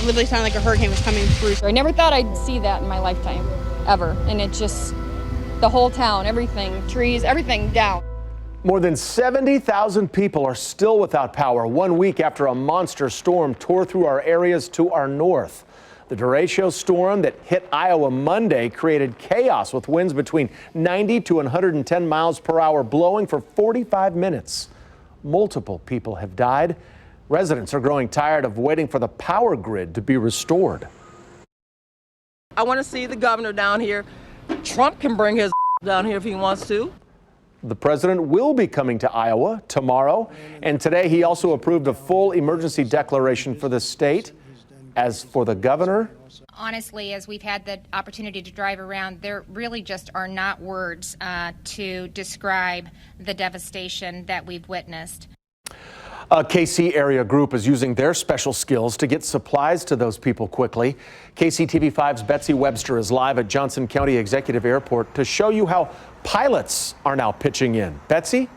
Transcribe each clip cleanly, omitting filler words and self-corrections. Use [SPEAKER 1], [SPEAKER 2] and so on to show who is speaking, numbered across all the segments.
[SPEAKER 1] literally sounded like a hurricane was coming through.
[SPEAKER 2] I never thought I'd see that in my lifetime, ever. And it just, the whole town, everything, trees, everything down.
[SPEAKER 3] More than 70,000 people are still without power 1 week after a monster storm tore through our areas to our north. The DERECHO storm that hit Iowa Monday created chaos with winds between 90 to 110 miles per hour blowing for 45 minutes. Multiple people have died. Residents are growing tired of waiting for the power grid to be restored.
[SPEAKER 4] I want to see the governor down here. Trump can bring his down here if he wants to.
[SPEAKER 3] The president will be coming to Iowa tomorrow, and today he also approved a full emergency declaration for the state. As for the governor,
[SPEAKER 5] honestly, as we've had the opportunity to drive around, there really just are not words to describe the devastation that we've witnessed.
[SPEAKER 3] A KC area group is using their special skills to get supplies to those people quickly. KCTV5's Betsy Webster is live at Johnson County Executive Airport to show you how pilots are now pitching in. Betsy?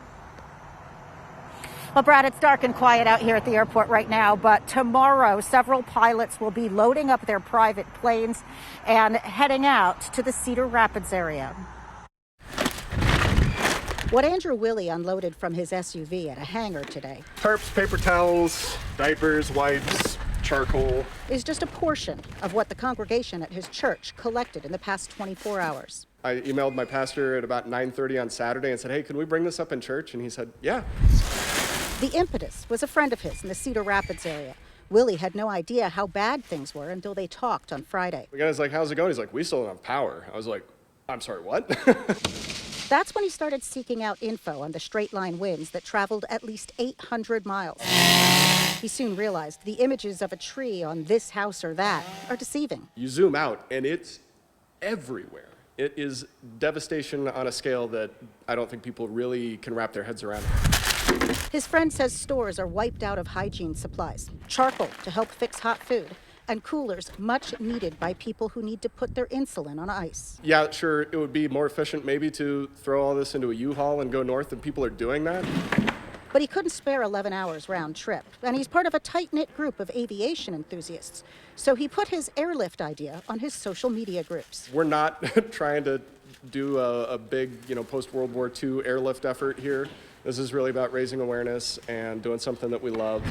[SPEAKER 6] Well, Brad, it's dark and quiet out here at the airport right now, but tomorrow several pilots will be loading up their private planes and heading out to the Cedar Rapids area. What Andrew Willey unloaded from his SUV at a hangar today.
[SPEAKER 7] Tarps, paper towels, diapers, wipes, charcoal.
[SPEAKER 6] Is just a portion of what the congregation at his church collected in the past 24 hours.
[SPEAKER 7] I emailed my pastor at about 9:30 on Saturday and said, hey, can we bring this up in church? And he said, yeah.
[SPEAKER 6] The impetus was a friend of his in the Cedar Rapids area. Willie had no idea how bad things were until they talked on Friday.
[SPEAKER 7] The guy's like, how's it going? He's like, we still don't have power. I was like, I'm sorry, what?
[SPEAKER 6] That's when he started seeking out info on the straight line winds that traveled at least 800 miles. He soon realized the images of a tree on this house or that are deceiving.
[SPEAKER 7] You zoom out and it's everywhere. It is devastation on a scale that I don't think people really can wrap their heads around.
[SPEAKER 6] His friend says stores are wiped out of hygiene supplies, charcoal to help fix hot food, and coolers much needed by people who need to put their insulin on ice.
[SPEAKER 7] Yeah, sure, it would be more efficient maybe to throw all this into a U-Haul and go north, and people are doing that.
[SPEAKER 6] But he couldn't spare 11 hours round trip, and he's part of a tight-knit group of aviation enthusiasts. So he put his airlift idea on his social media groups.
[SPEAKER 7] We're not trying to do a big, post-World War II airlift effort here. This is really about raising awareness and doing something that we love.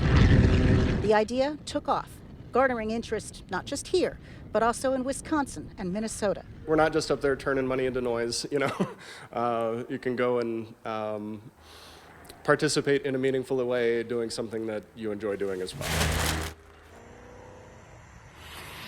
[SPEAKER 6] The idea took off, garnering interest not just here, but also in Wisconsin and Minnesota.
[SPEAKER 7] We're not just up there turning money into noise, You can go and participate in a meaningful way, doing something that you enjoy doing as well.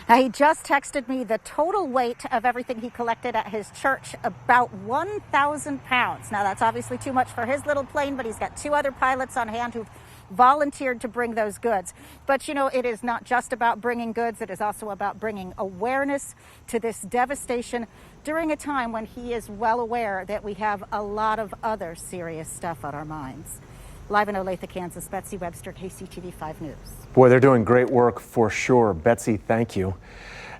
[SPEAKER 6] Now, he just texted me the total weight of everything he collected at his church, about 1,000 pounds. Now, that's obviously too much for his little plane, but he's got two other pilots on hand who've volunteered to bring those goods. But, it is not just about bringing goods. It is also about bringing awareness to this devastation during a time when he is well aware that we have a lot of other serious stuff on our minds. Live in Olathe, Kansas, Betsy Webster, KCTV5 News.
[SPEAKER 3] Boy, they're doing great work for sure. Betsy, thank you.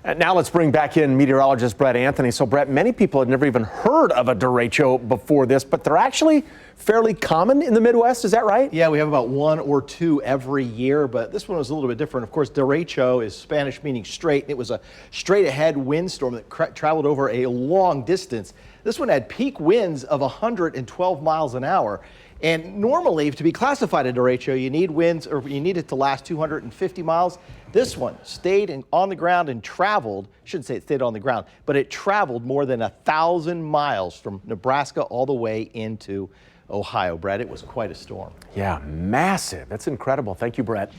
[SPEAKER 3] And now let's bring back in meteorologist Brett Anthony. So, Brett, many people had never even heard of a derecho before this, but they're actually fairly common in the Midwest. Is that right?
[SPEAKER 8] Yeah, we have about one or two every year, but this one was a little bit different. Of course, derecho is Spanish meaning straight. It was a straight ahead windstorm that traveled over a long distance. This one had peak winds of 112 miles an hour. And normally, to be classified a derecho, you need winds, or you need it to last 250 miles. This one stayed on the ground and traveled, shouldn't say it stayed on the ground, but it traveled more than 1,000 miles from Nebraska all the way into Ohio. Brett, it was quite a storm.
[SPEAKER 3] Yeah, massive. That's incredible. Thank you, Brett.